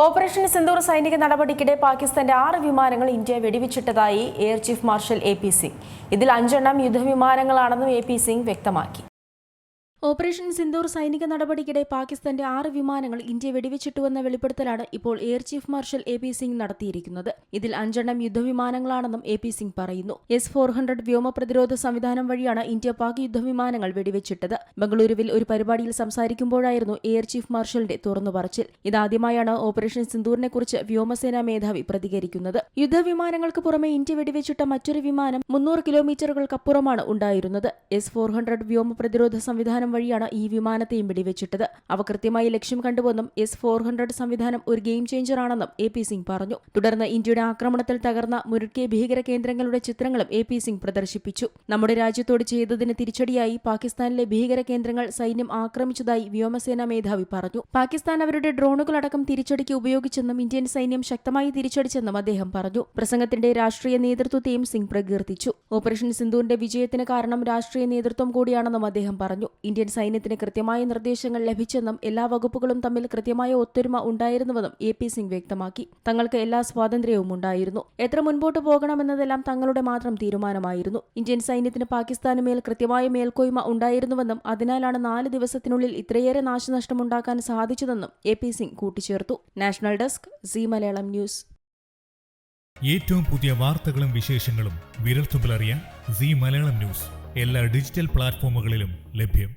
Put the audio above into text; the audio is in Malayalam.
ഓപ്പറേഷൻ സിന്ദൂർ സൈനിക നടപടിക്കിടെ പാകിസ്ഥാന്റെ 6 വിമാനങ്ങൾ ഇന്ത്യ വെടിവെച്ചിട്ടതായി air chief marshal AP. Singh. ഇതിൽ 5 യുദ്ധവിമാനങ്ങളാണെന്നും എ.പി. സിംഗ് വ്യക്തമാക്കി. ഓപ്പറേഷൻ സിന്ദൂർ സൈനിക നടപടിക്കിടെ പാകിസ്ഥാന്റെ 6 വിമാനങ്ങൾ ഇന്ത്യ വെടിവെച്ചിട്ടുവെന്ന വെളിപ്പെടുത്തലാണ് ഇപ്പോൾ air chief marshal AP. Singh നടത്തിയിരിക്കുന്നത്. ഇതിൽ 5 യുദ്ധവിമാനങ്ങളാണെന്നും എ.പി. സിംഗ് പറയുന്നു. S-400 വ്യോമ പ്രതിരോധ സംവിധാനം വഴിയാണ് ഇന്ത്യ പാക് യുദ്ധവിമാനങ്ങൾ വെടിവെച്ചിട്ടത്. ബംഗളൂരുവിൽ ഒരു പരിപാടിയിൽ സംസാരിക്കുമ്പോഴായിരുന്നു എയർ ചീഫ് മാർഷലിന്റെ തുറന്നുപറച്ചിൽ. ഇതാദ്യമായാണ് ഓപ്പറേഷൻ സിന്ദൂറിനെക്കുറിച്ച് വ്യോമസേനാ മേധാവി പ്രതികരിക്കുന്നത്. യുദ്ധവിമാനങ്ങൾക്ക് പുറമെ ഇന്ത്യ വെടിവെച്ചിട്ട മറ്റൊരു വിമാനം 300 കിലോമീറ്ററുകൾക്കപ്പുറമാണ് ഉണ്ടായിരുന്നത്. S-400 വ്യോമ പ്രതിരോധ സംവിധാനം വഴിയാണ് ഈ വിമാനത്തെയും വെടിവെച്ചിട്ടത്. അവ കൃത്യമായി ലക്ഷ്യം കണ്ടുവെന്നും S-400 സംവിധാനം ഒരു ഗെയിം ചേഞ്ചറാണെന്നും എ.പി. സിംഗ് പറഞ്ഞു. തുടർന്ന് ഇന്ത്യയുടെ ആക്രമണത്തിൽ തകർന്ന മുരുട്കെ ഭീകര കേന്ദ്രങ്ങളുടെ ചിത്രങ്ങളും എ.പി. സിംഗ് പ്രദർശിപ്പിച്ചു. നമ്മുടെ രാജ്യത്തോട് ചെയ്തതിന് തിരിച്ചടിയായി പാകിസ്ഥാനിലെ ഭീകര കേന്ദ്രങ്ങൾ സൈന്യം ആക്രമിച്ചതായി വ്യോമസേനാ മേധാവി പറഞ്ഞു. പാകിസ്ഥാൻ അവരുടെ ഡ്രോണുകളടക്കം തിരിച്ചടിക്ക് ഉപയോഗിച്ചെന്നും ഇന്ത്യൻ സൈന്യം ശക്തമായി തിരിച്ചടിച്ചെന്നും അദ്ദേഹം പറഞ്ഞു. പ്രസംഗത്തിന്റെ രാഷ്ട്രീയ നേതൃത്വത്തെയും സിംഗ് പ്രകീർത്തിച്ചു. ഓപ്പറേഷൻ സിന്ദൂറിന്റെ വിജയത്തിന് കാരണം രാഷ്ട്രീയ നേതൃത്വം കൂടിയാണെന്നും അദ്ദേഹം പറഞ്ഞു. ഇന്ത്യൻ സൈന്യത്തിന് കൃത്യമായ നിർദ്ദേശങ്ങൾ ലഭിച്ചെന്നും എല്ലാ വകുപ്പുകളും തമ്മിൽ കൃത്യമായ ഒത്തൊരുമ ഉണ്ടായിരുന്നുവെന്നും എ.പി. സിംഗ് വ്യക്തമാക്കി. തങ്ങൾക്ക് എല്ലാ സ്വാതന്ത്ര്യവും ഉണ്ടായിരുന്നു. എത്ര മുൻപോട്ട് പോകണമെന്നതെല്ലാം തങ്ങളുടെ മാത്രം തീരുമാനമായിരുന്നു. ഇന്ത്യൻ സൈന്യത്തിന് പാകിസ്ഥാനുമേൽ കൃത്യമായ മേൽക്കോയ്മ ഉണ്ടായിരുന്നുവെന്നും അതിനാലാണ് 4 ദിവസത്തിനുള്ളിൽ ഇത്രയേറെ നാശനഷ്ടമുണ്ടാക്കാൻ സാധിച്ചതെന്നും എ.പി. സിംഗ് കൂട്ടിച്ചേർത്തു. National desk Zee Malayalam news. ഏറ്റവും പുതിയ വാർത്തകളും വിശേഷങ്ങളും വിരൽത്തുമ്പിലറിയാൻ സീ മലയാളം ന്യൂസ് എല്ലാ ഡിജിറ്റൽ പ്ലാറ്റ്ഫോമുകളിലും ലഭ്യം.